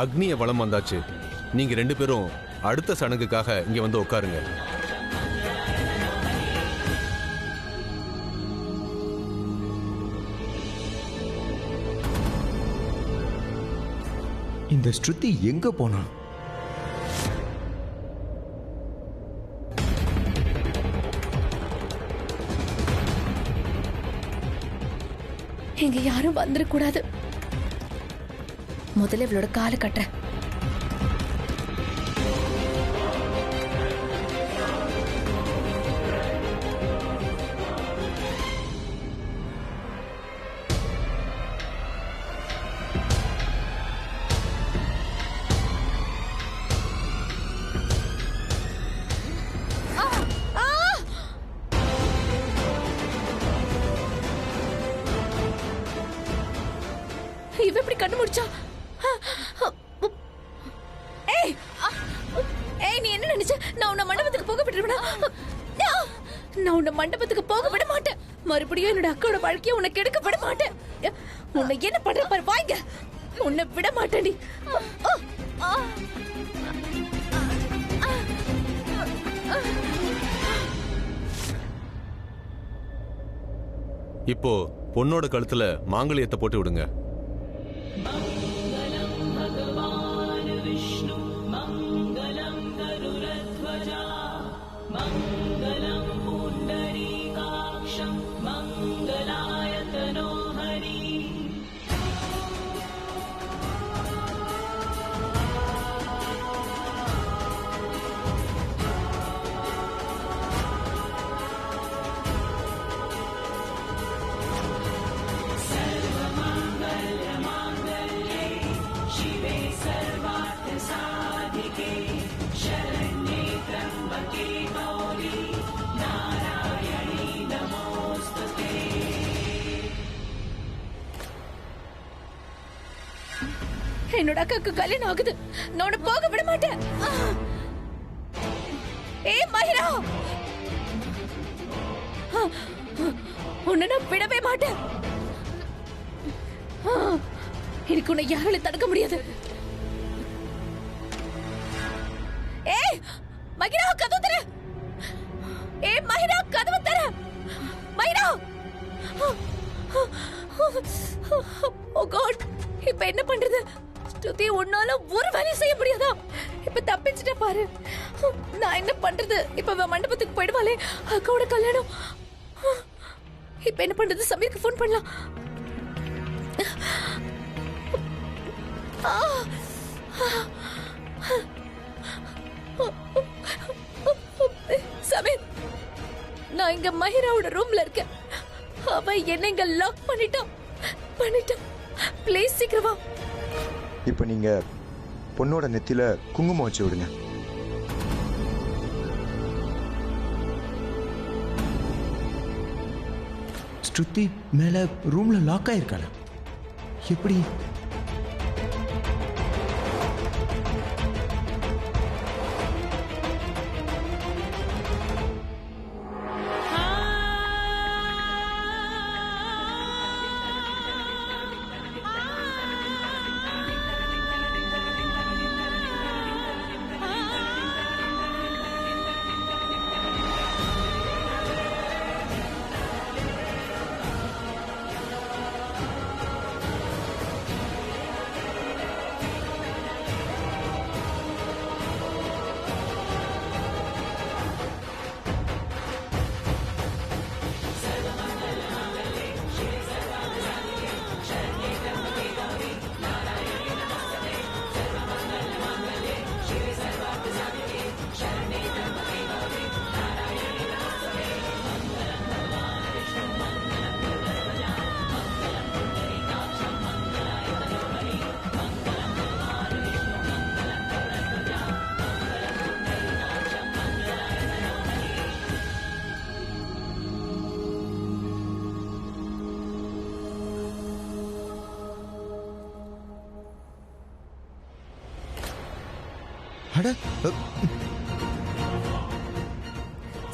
அக்னிய வளம் வந்தாச்சு. நீங்க 2 பேரும் அடுத்த சடங்குக்காக இங்க வந்து உட்காருங்க. இந்த ஸ்ருதி எங்க போனா? இங்க யாரும் வந்துடக்கூடாது. முதல்ல இவளோட காலை கட்டுறேன். இவ எப்படி கண்ணு முடிச்சா? ஏய் ஏய், நீ என்ன நினைச்ச? நான் உன்னை மண்டபத்துக்கு போக விட்டுருவேனா? நான் உன்னை மண்டபத்துக்கு போக விட மாட்டேன். மறுபடியும் என்னோட அக்காவோட வாழ்க்கையை உனக்கு எடுக்க விட மாட்டேன். உன்னை என்ன பண்ற பாரு, வாங்க. உன்னை விட மாட்டேன். நீ இப்போ பொண்ணோட கழுத்துல மாங்கல்யத்தை போட்டு விடுங்க. என்னோட அக்காக்கு கல்யாணம் ஆகுது. நான் உன்னை போக விட மாட்டேன். ஏய் மஹிரா, உன்னை நான் விடவே மாட்டேன். எனக்கு உன்னை யாராலும் தடுக்க முடியாது. ஏய் மஹிரா, கதவு தர. ஏய் மஹிரா, கதவு தர. மஹிரா. ஓ காட், இப்ப என்ன பண்றது? ஸ்ருதி, உன்னால ஒரு வேலையும் செய்ய முடியாதா? இப்ப தப்பிச்சிட்ட பாரு. நான் என்ன பண்றது? இப்ப மண்டபத்துக்கு போயிடுவாளே, அக்காவோட கல்யாணம். இப்ப என்ன பண்றது? சமீருக்கு போன் பண்ணலாம். சமீர், நான் இங்க மஹிராவோட ரூம்ல இருக்கேன். அவ என்ன இங்க லாக் பண்ணிட்டான். ப்ளீஸ் சீக்கிரம் வா. இப்போ நீங்க பொண்ணோட நெத்தியில குங்குமம் வச்சு விடுங்க. ஸ்ருதி மேல ரூம்ல லாக் ஆயிருக்காளா? எப்படி?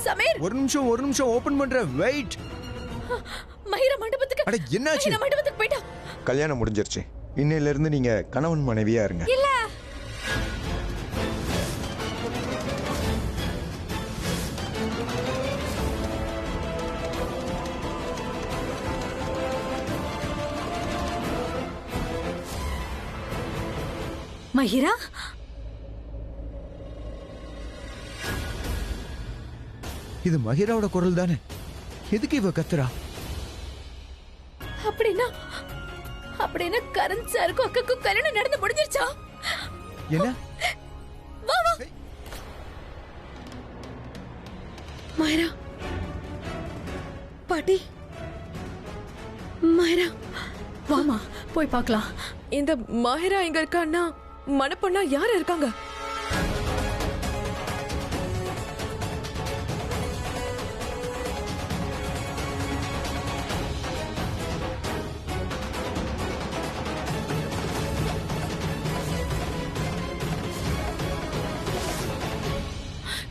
சமீர், ஒரு நிமிஷம் ஓபன் பண்றேன். வெயிட். மஹிரா மண்டபத்துக்கு. அட என்னாச்சு? மண்டபத்துக்கு போய்டா. கல்யாணம் முடிஞ்சிருச்சு. இன்னையில இருந்து நீங்க கணவன் மனைவியா இருங்க. இல்ல மஹிரா, இது மஹிராவோட குரல் தானே? எதுக்கு இவ கத்துறா? அப்படின்னா அப்படின்னா கரண் சாருக்கும் அக்காக்கும் கல்யாணம் நடந்து முடிஞ்சிருச்சா? என்ன? வா வா. மஹிரா, பாட்டி, மஹிரா, வாமா போய் பார்க்கலாம். இந்த மஹிரா எங்க இருக்கான்னா மணப்பொண்ணா யார் இருக்காங்க?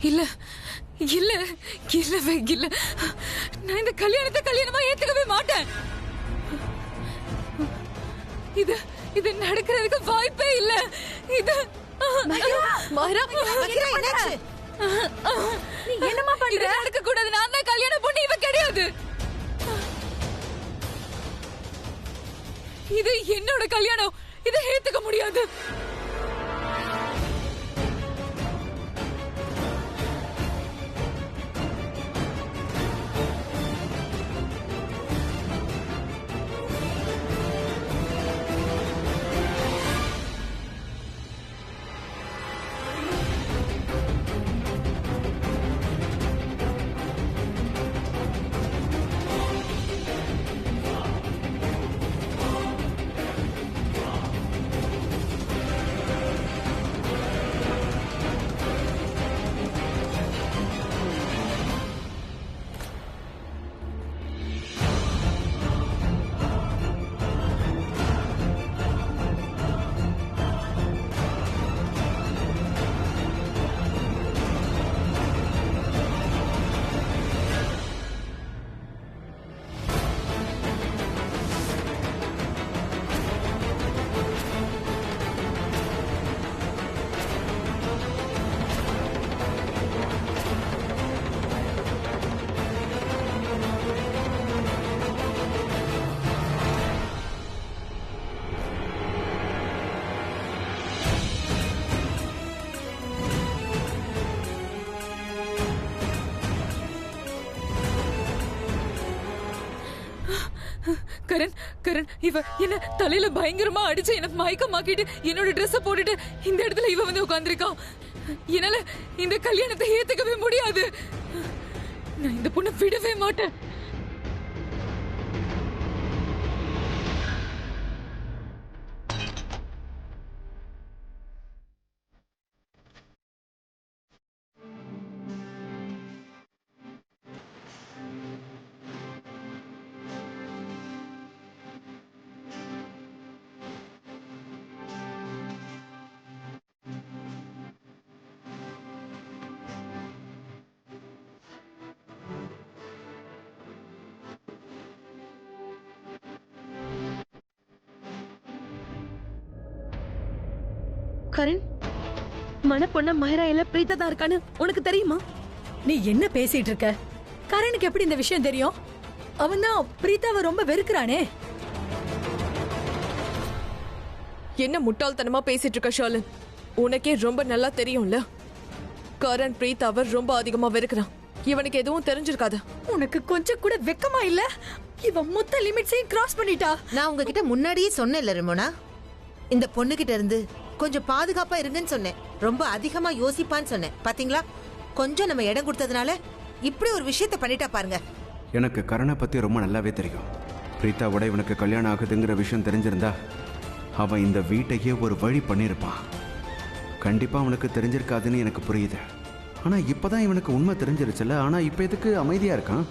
இல்ல இல்ல இல்லவே இல்ல, நான் இந்த கல்யாணத்தை கல்யாணமா ஏத்துக்கவே மாட்டேன். இது இது நடக்கிறதுக்கு வாய்ப்பே இல்ல. இது மஹிரா, என்னாச்சு? நீ என்னமா பண்ற? நடக்க கூடாது. நான் தான் கல்யாணம் பொண்ணு, இவ கிடையாது. இது என்னோட கல்யாணம், இதை ஏத்துக்க முடியாது. கரண், கரண், இவ என்ன தலையில பயங்கரமா அடிச்சு என்ன மயக்கமாக்கிட்டு என்னோட ட்ரெஸ் போட்டுட்டு இந்த இடத்துல இவ வந்து உட்கார்ந்திருக்கான். என்னால இந்த கல்யாணத்தை ஏத்துக்கவே முடியாது. நான் இந்த பொண்ணை விடவே மாட்டேன். கரண், மணப்பொண்ண மஹிரா இல்ல பிரீதா தான் இருக்கான்னு உனக்கு தெரியுமா? நீ என்ன பேசிட்டு இருக்க? கரணுக்கு எப்படி இந்த விஷயம் தெரியும்? அவன் தான் பிரீதாவை ரொம்ப வெறுக்கிறானே. என்ன முட்டாள்தனமா பேசிட்டு இருக்க ஷாலன்? உனக்கே ரொம்ப நல்லா தெரியும்ல, கரண் பிரீதாவை ரொம்ப அதிகமா வெறுக்கிறான். இவனுக்கு எதுவும் தெரிஞ்சிருக்காது. உனக்கு கொஞ்சம் கூட வெக்கமா இல்ல? இவன் மொத்த லிமிட்ஸையும் கிராஸ் பண்ணிட்டா. நான் உங்ககிட்ட முன்னாடியே சொன்னேன்ல ரிமோனா, இந்த பொண்ணுகிட்ட இருந்து கொஞ்சம் பாதுகாப்பா இருங்கன்னு சொன்னேன். ரொம்ப அதிகமா யோசிப்பான்னு சொன்னேன். பாத்தீங்களா, கொஞ்சம் நம்ம இடம் கொடுத்ததுனால இப்படி ஒரு விஷயத்த பண்ணிட்டா பாருங்க. எனக்கு கரணை பத்தி ரொம்ப நல்லாவே தெரியும். பிரீதாவோட இவனுக்கு கல்யாணம் ஆகுதுங்கிற விஷயம் தெரிஞ்சிருந்தா அவன் இந்த வீட்டையே ஒரு வழி பண்ணியிருப்பான். கண்டிப்பா அவனுக்கு தெரிஞ்சிருக்காதுன்னு எனக்கு புரியுது. ஆனா இப்பதான் இவனுக்கு உண்மை தெரிஞ்சிருச்சுல. ஆனா இப்ப எதுக்கு அமைதியா இருக்கான்?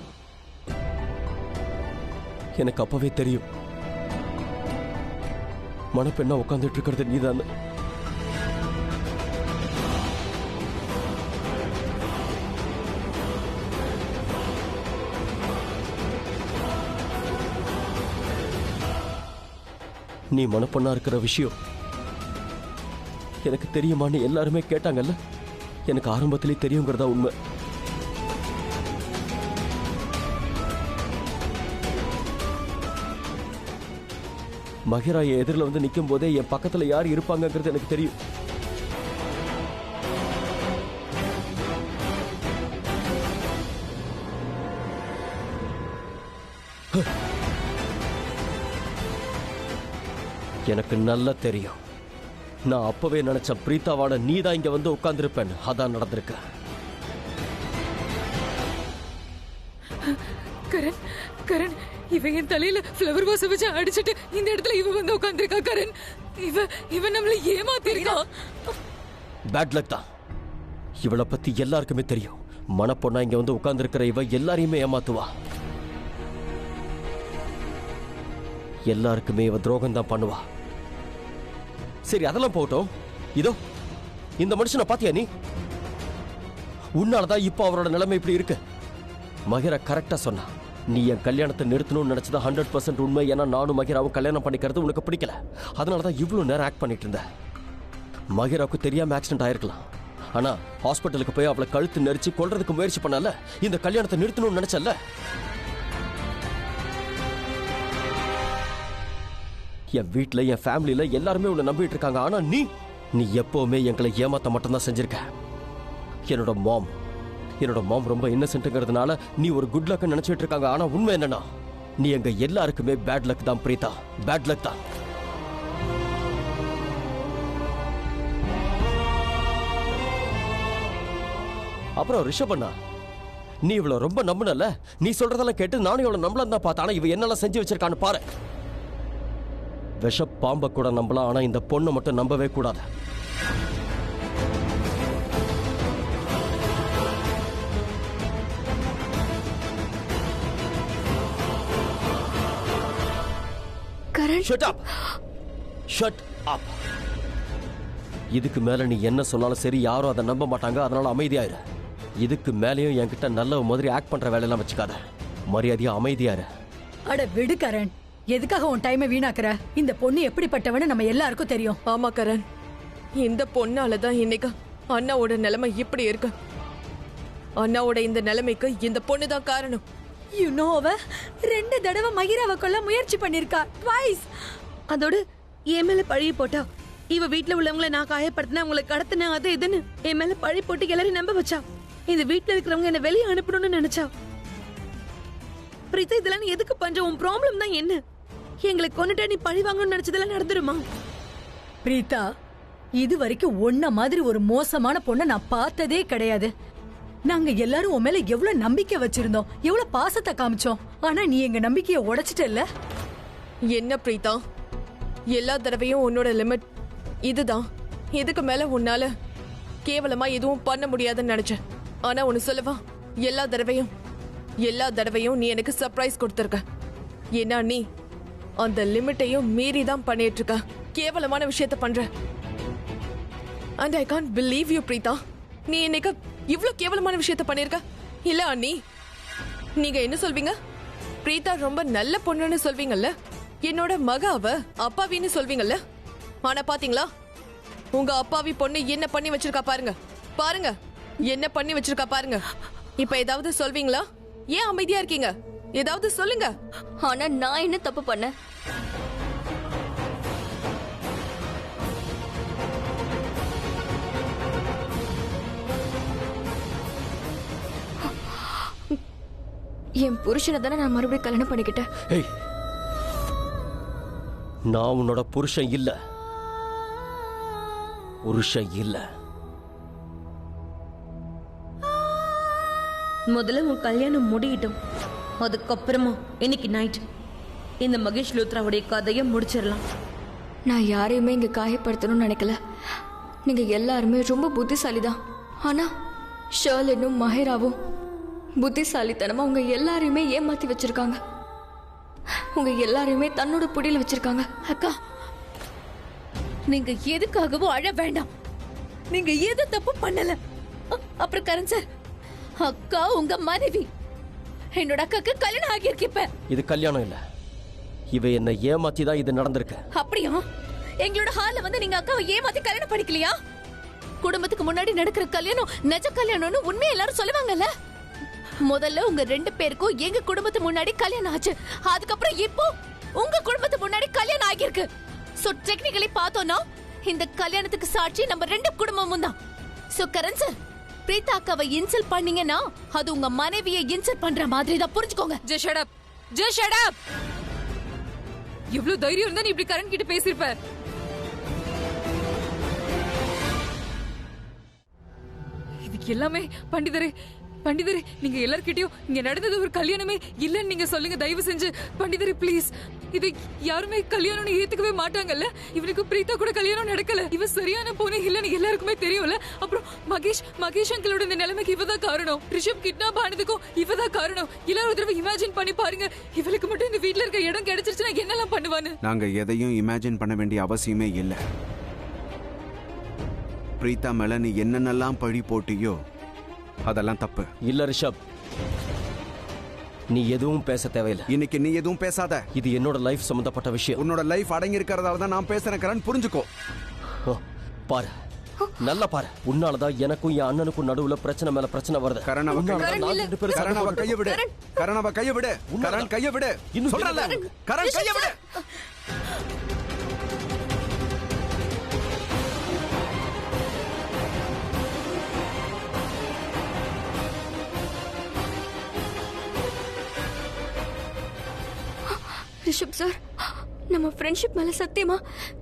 எனக்கு அப்பவே தெரியும் மணப்பெண்ணா உட்காந்துட்டு இருக்கிறது நீதான். நீ மணப்பெண்ணா இருக்கிற விஷயம் எனக்கு தெரியுமான்னு எல்லாருமே கேட்டாங்கல்ல. எனக்கு ஆரம்பத்திலே தெரியுங்கிறதா உண்மை. மகிரா என் எதிரில் வந்து நிற்கும் போதே என் பக்கத்துல யார் இருப்பாங்கங்கிறது எனக்கு தெரியும். எனக்கு நல்லா தெரியும். நான் அப்பவே நினைச்ச பிரீத்தாவோட நீ தான் இங்க வந்து உட்கார்ந்துருப்பேன். அதான் நடந்திருக்கு. கரண், கரண், இவன் என் தலையில ஃப்ளவர் வாஸ் வச்சு அடிச்சிட்டு இந்த இடத்துல இவ வந்து உட்கார்ந்திருக்கா. கரண், இவன் நம்மள ஏமாத்திருக்கா. பேட் லக் தான். இவளை பத்தி எல்லாருக்குமே தெரியும். மனப்பொண்ணா இங்க வந்து உட்கார்ந்துருக்கிற இவ எல்லாரையுமே ஏமாத்துவா. எல்லாருக்குமே இவ துரோகம் தான் பண்ணுவா. சரி, அதெல்லாம் போகட்டும். இதோ இந்த மனுஷனை பாத்தியா நீ? உன்னாலதான் இப்போ அவரோட நிலைமை இப்படி இருக்கு. மகிரா கரெக்டா சொன்னா. நீ என் கல்யாணத்தை நிறுத்தணும்னு நினைச்சதா 100% உண்மை. ஏன்னா நானும் மகிராவும் கல்யாணம் பண்ணிக்கிறது உனக்கு பிடிக்கல. அதனாலதான் இவ்வளவு நேரம் ஆக்ட் பண்ணிட்டு இருந்த. மகிராவுக்கு தெரியாம ஆக்சிடென்ட் ஆயிருக்கலாம். ஆனா ஹாஸ்பிட்டலுக்கு போய் அவளை கழுத்து நெரிச்சு கொல்றதுக்கு முயற்சி பண்ணல. இந்த கல்யாணத்தை நிறுத்தணும்னு நினைச்சல. என் வீட்டுல என் ஃபேமிலியில எல்லாருமே உன்னை நம்பிட்டு இருக்காங்க. ஆனா நீ எப்பவுமே எங்களை ஏமாத்த மட்டும்தான் செஞ்சிருக்க. என்னோட மாம் ரொம்ப இன்னசென்ட்ங்கிறதுனால நீ ஒரு குட் லக் நினைச்சிட்டு இருக்காங்க. ஆனா உண்மை என்னன்னா, நீ எங்க எல்லாருக்குமே பேட் லக் தான் பிரீதா. பேட் லக் தான். அப்புறம் ரிஷபண்ணா, நீ இவ்வளவு ரொம்ப நம்பினல. நீ சொல்றதெல்லாம் கேட்டு நானும் இவ்வளவு நம்பலாம் தான் பார்த்தா. ஆனா இவ என்னெல்லாம் செஞ்சு வச்சிருக்கான்னு பாரு. விஷ பாம்பை கூட நம்பலாம். ஆனா இந்த பொண்ணை மட்டும் நம்பவே கூடாது. Shut up. Shut up. இதுக்கு மேல நீ என்ன சொன்னாலும் சரி, யாரும் அதை நம்ப மாட்டாங்க. அதனால அமைதியாயிரு. இதுக்கு மேலேயும் என்கிட்ட நல்ல மாதிரி ஆக்ட் பண்ற வேலையெல்லாம் வச்சுக்காத. மரியாதையா அமைதியாரு. அட விடு கரண், எதுக்காக உன் டைமை வீணாக்குற? இந்த பொண்ணு எப்படிப்பட்டவன்னு நம்ம எல்லாருக்கும் தெரியும். ஆமா கரண், இந்த பொண்ணாலதான் இன்னைக்கு அண்ணாவோட நிலைமை இப்படி இருக்கு. அண்ணாவோட இந்த நிலைமைக்கு இந்த பொண்ணுதான் காரணம். அவ 2 தடவை மகிராவை கொல்ல முயற்சி பண்ணிருக்கா. ட்வைஸ். அதோட என் மேல பழி போட்டா. இவ வீட்டுல உள்ளவங்களை நான் காயப்படுத்தின, அவங்களை கடத்தின, அது இதுன்னு என் மேல பழி போட்டு எல்லாரையும் நம்ப வச்சா. இந்த வீட்டுல இருக்கிறவங்க என்ன வெளியே அனுப்பணும்னு நினைச்சா. பிரீதா, இதெல்லாம் நீ எதுக்கு பண்ற? உன் ப்ராப்ளம் தான் என்ன? எங்களை கொன்னுட்டா நீ பழி வாங்கணும்னு நினைச்சதெல்லாம் நடந்துருமா? பிரீதா, இது வரைக்கும் ஒன்ன மாதிரி ஒரு மோசமான பொண்ணை நான் பார்த்ததே கிடையாது. நாங்க எல்லாரும் உன் மேல எவ்வளவு நம்பிக்கை வச்சிருந்தோம், எவ்வளவு பாசத்தை காமிச்சோம். ஆனா நீ எங்க நம்பிக்கையை உடைச்சிட்டல்ல. என்ன பிரீதா, எல்லா தடவையும் உன்னோட லிமிட் இதுதான். இதுக்கு மேல உன்னால கேவலமா எதுவும் பண்ண முடியாதுன்னு நினைச்சேன். ஆனா ஒன்னு சொல்லவா, எல்லா தடவையும் நீ எனக்கு சர்ப்ரைஸ் கொடுத்திருக்க. ஏன்னா நீ அந்த லிமிட்டையும் மீறி தான் பண்ணிட்டு இருக்க. கேவலமான விஷயத்த பண்ற. And I can't believe you Preetha. நீ இன்னைக்கு இவ்ளோ கேவலமான விஷயத்த பண்ணிருக்க. இல்ல அண்ணி, நீங்க என்ன சொல்வீங்க? பிரீதா ரொம்ப நல்ல பொண்ணுன்னு சொல்வீங்கல்ல. என்னோட மக அவ அப்பாவின்னு சொல்வீங்கல்ல. ஆனா பாத்தீங்களா, உங்க அப்பாவி பொண்ணு என்ன பண்ணி வச்சிருக்கா பாருங்க. பாருங்க என்ன பண்ணி வச்சிருக்கா பாருங்க. இப்ப ஏதாவது சொல்வீங்களா? ஏன் அமைதியா இருக்கீங்க? ஏதாவது சொல்லுங்க. ஆனா நான் என்ன தப்பு பண்ண? என் புருஷனை தானே நான் மறுபடியும் கல்யாணம் பண்ணிக்கிட்டேன். நான் உன்னோட புருஷன் இல்ல. முதல்ல உன் கல்யாணம் முடியட்டும். அதுக்கப்புறமா இன்னைக்கு நைட் இந்த மகேஷ் லூத்ராவுடைய கதையை முடிச்சிடலாம். நான் யாரையுமே இங்க காயப்படுத்தணும்னு நினைக்கல. நீங்க எல்லாருமே ரொம்ப புத்திசாலிதான். ஆனா ஷர்லினும் மஹேராவும் புத்திசாலித்தனமா உங்க எல்லாரையுமே ஏமாத்தி வச்சிருக்காங்க. உங்க எல்லாரையுமே தன்னோட புடியில வச்சிருக்காங்க. அக்கா, நீங்க எதுக்காகவும் அழ வேண்டாம். நீங்க எது தப்பு பண்ணல. அப்புறம் கரண் சார், அக்கா உங்க மனைவி. என்னோட அக்காக்கு கல்யாணம் ஆகியிருக்கு. இப்ப இது கல்யாணம் இல்ல. இவ என்ன ஏமாத்தி தான் இது நடந்திருக்கு. அப்படியா? எங்களோட ஹால்ல வந்து நீங்க அக்காவை ஏமாத்தி கல்யாணம் பண்ணிக்கலையா? குடும்பத்துக்கு முன்னாடி நடக்கிற கல்யாணம் நெஜ கல்யாணம்னு உண்மையை எல்லாரும் சொல்லுவாங்கல்ல. முதல்ல உங்க 2 பேருக்கும் எங்க குடும்பத்து முன்னாடி கல்யாணம் ஆச்சு. அதுக்கப்புறம் இப்போ உங்க குடும்பத்து முன்னாடி கல்யாணம் ஆகியிருக்கு. சோ டெக்னிக்கலி பார்த்தோம்னா இந்த கல்யாணத்துக்கு சாட்சி நம்ம ரெண்டு குடும்பமும் தான். சோ கரண் சார், பிரீதா அக்காவை இன்சல்ட் பண்ணீங்கன்னா அது உங்க மனைவியை இன்சல்ட் பண்ற மாதிரி தான், புரிஞ்சுக்கோங்க. Just shut up, just shut up. எவ்வளவு தைரியம் இருந்தா நீ இப்படி கரண் கிட்ட பேசிருப்ப? இதுக்கு எல்லாமே பண்டிதரே, பண்டிதரே, நீங்க எல்லார்கிட்டயும் இங்க நடந்தது ஒரு கல்யாணமே இல்லன்னு நீங்க சொல்லுங்க தயவு செஞ்சு. பண்டிதரே ப்ளீஸ், இது யாருமே கல்யாணம்னு ஏத்துக்கவே மாட்டாங்கல்ல. இவனுக்கு பிரீதா கூட கல்யாணம் நடக்கல. இவ சரியான பொண்ணு இல்லன்னு எல்லாருக்குமே தெரியும்ல. அப்புறம் மகேஷ் அங்கிளோட இந்த நிலைமைக்கு இவதான் காரணம். ரிஷப் கிட்னாப் ஆனதுக்கும் இவதான் காரணம். எல்லாரும் ஒரு தடவை இமேஜின் பண்ணி பாருங்க, இவளுக்கு மட்டும் இந்த வீட்ல இருக்க இடம் கிடைச்சிருச்சுன்னா என்னெல்லாம் பண்ணுவான்னு. நாங்க எதையும் இமேஜின் பண்ண வேண்டிய அவசியமே இல்லை. பிரீதா மேல நீ என்னென்னலாம் பழி போட்டியோ அதெல்லாம் தப்பு. இல்ல ரிஷப், நீ எதுவும் பேச தேவையில்லை. இன்னைக்கு நீ எதுவும் பேசாத. இது என்னோட லைஃப் சம்பந்தப்பட்ட விஷயம். உன்னோட லைஃப் அடங்கி இருக்கிறதால தான் நான் பேசுறேன் கரண், புரிஞ்சுக்கோ. பாரு, நல்லா பாரு, உன்னாலதான் எனக்கும் என் அண்ணனுக்கும் நடுவுல பிரச்சனை மேல பிரச்சனை வருது. கரணவ கைய விடு, கரணவ கைய விடு, கரண் கைய விடு, இன்னும் சொல்றல, கரண் கைய விடு. ரிஷப் சார், நம்ம ஃப்ரெண்ட்ஷிப் மேல சத்தியமா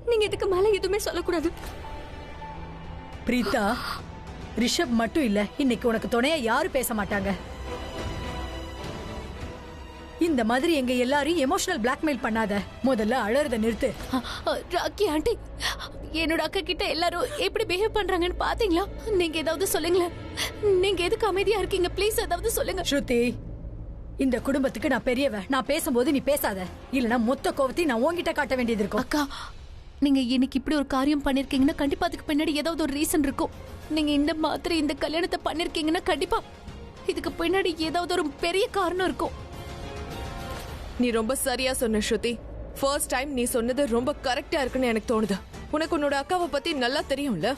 நீங்க இதுக்கு மேல எதுவுமே சொல்லக்கூடாது. பிரீதா, ரிஷப் மட்டும் இல்ல, இன்னைக்கு உனக்கு துணையா யாரும் பேச மாட்டாங்க. இந்த மாதிரி எங்க எல்லாரையும் எமோஷனல் பிளாக்மெயில் பண்ணாத. முதல்ல அழறத நிறுத்து. ராக்கி ஆண்டி, என்னோட அக்கா கிட்ட எல்லாரும் எப்படி பிஹேவ் பண்றாங்கன்னு பாத்தீங்களா? நீங்க ஏதாவது சொல்லுங்களேன். நீங்க எதுக்கு அமைதியா இருக்கீங்க? ப்ளீஸ் ஏதாவது சொல்லுங்க. ஸ்ருதி, இந்த குடும்பத்துக்கு நான் பெரியவ. நான் பேசும்போது நீ பேசாத, இல்லனா மொத்த கோவத்தையும் நான் உன்கிட்ட காட்ட வேண்டியது இருக்கும். அக்கா, நீங்க இன்னைக்கு இப்படி ஒரு காரியம் பண்ணிருக்கீங்கன்னா கண்டிப்பா அதுக்கு பின்னாடி ஏதாவது ஒரு ரீசன் இருக்கும். நீங்க இந்த மாதிரி இந்த கல்யாணத்தை பண்ணிருக்கீங்கன்னா கண்டிப்பா இதுக்கு பின்னாடி ஏதாவது ஒரு பெரிய காரணம் இருக்கும். நீ ரொம்ப சரியா சொன்ன ஸ்ருதி. ஃபர்ஸ்ட் டைம் நீ சொன்னது ரொம்ப கரெக்டா இருக்குன்னு எனக்கு தோணுது. உனக்கு உன்னோட அக்காவை பத்தி நல்லா தெரியும்ல.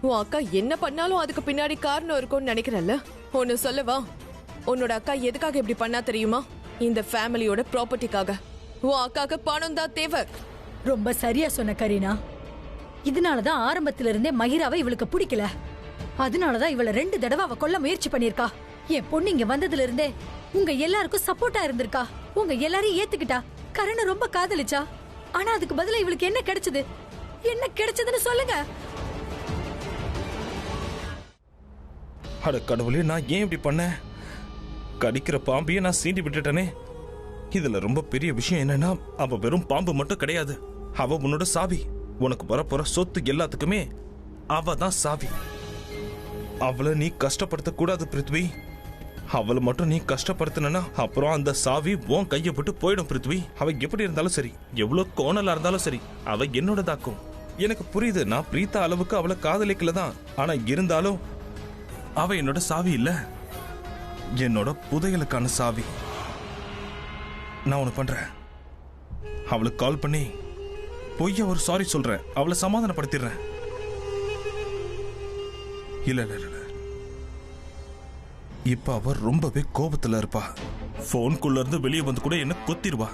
உன் அக்கா என்ன பண்ணாலும் அதுக்கு பின்னாடி காரணம் இருக்கும்னு நினைக்கிறல்ல. ஒன்னு சொல்லவா, உன்னோட அக்கா எதுக்காக இப்படி பண்ணா தெரியுமா? இந்த ஃபேமிலியோட ப்ராப்பர்ட்டிக்காக. உன் அக்காக்கு பணம் தான் தேவை. ரொம்ப சரியா சொன்ன கரீனா. இதனாலதான் ஆரம்பத்துல இருந்தே மகிராவை இவளுக்கு பிடிக்கல. அதனாலதான் இவள 2 தடவை அவ கொல்ல முயற்சி பண்ணிருக்கா. என் பொண்ணு இங்க வந்ததுல இருந்தே உங்க எல்லாருக்கும் சப்போர்ட்டா இருந்திருக்கா. உங்க எல்லாரையும் ஏத்துக்கிட்டா. கரண ரொம்ப காதலிச்சா. ஆனா அதுக்கு பதிலா இவளுக்கு என்ன கிடைச்சது? என்ன கிடைச்சதுன்னு சொல்லுங்க. அட கடவுளே, நான் ஏன் இப்படி பண்ணேன்? கடிக்கிற பாம்பையே நான் சீண்டி விட்டுட்டேனே. இதுல ரொம்ப பெரிய விஷயம் என்னன்னா, அவ வெறும் பாம்பு மட்டும் கிடையாது. அவ உன்னோட சாவி. உனக்கு வரப்போற சொத்து எல்லாத்துக்குமே அவ தான் சாவி. அவளை நீ கஷ்டப்படுத்த கூடாது பிருத்வி. அவளை மட்டும் நீ கஷ்டப்படுத்தினா அப்புறம் அந்த சாவி உன் கையை விட்டு போயிடும் பிருத்வி. அவ எப்படி இருந்தாலும் சரி, எவ்வளவு கோணலா இருந்தாலும் சரி, அவ என்னோடதாக்கும். எனக்கு புரியுது, நான் பிரீதா அளவுக்கு அவளை காதலிக்கல தான். ஆனா இருந்தாலும் அவ என்னோட சாவி இல்ல, என்னோட புதையலுக்கான சாவி. நான் ஒண்ணு பண்றேன், அவளுக்கு கால் பண்ணி பொய்யா ஒரு சாரி சொல்றேன். அவளை சமாதானப்படுத்திடுறேன். இல்ல இல்ல இல்ல, இப்ப அவ ரொம்பவே கோபத்துல இருப்பா. போன்குள்ள இருந்து வெளியே வந்து கூட என்ன கொத்திடுவா.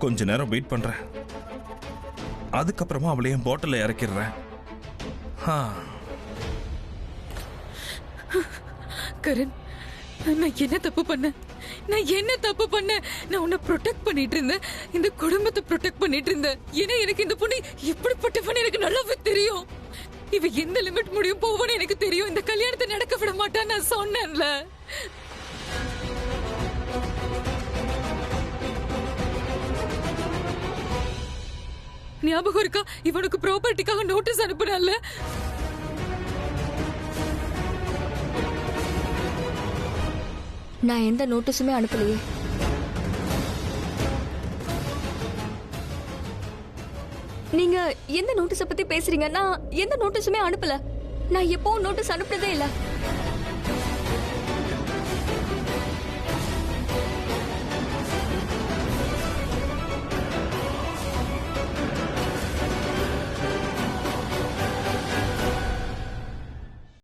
கொஞ்ச நேரம் வெயிட் பண்றேன். அதுக்கப்புறமா அவளை என் பாட்டில இறக்கிடுறேன். கரண், நான் என்ன தப்பு பண்ணேன்? நான் உன்னை ப்ரொடெக்ட் பண்ணிட்டு இருந்தேன். இந்த குடும்பத்தை ப்ரொடெக்ட் பண்ணிட்டு இருந்தேன். ஏன்னா எனக்கு இந்த பொண்ணு எப்படிப்பட்டவன்னு எனக்கு நல்லாவே தெரியும். இவ எந்த லிமிட் முடியும் போவான்னு எனக்கு தெரியும். இந்த கல்யாணத்தை நடக்க விட மாட்டான்னு நான் சொன்னேன்ல. ஞாபகம் இருக்கா? இவனுக்கு ப்ராப்பர்ட்டிக்காக நோட்டீஸ் அனுப்புனால. நான் எந்த நோட்டீஸுமே அனுப்பலையே. நீங்க எந்த நோட்டீஸ பத்தி பேசுறீங்க? நான் எந்த நோட்டீஸுமே அனுப்பல. நான் எப்பவும் நோட்டீஸ் அனுப்புறதே இல்ல.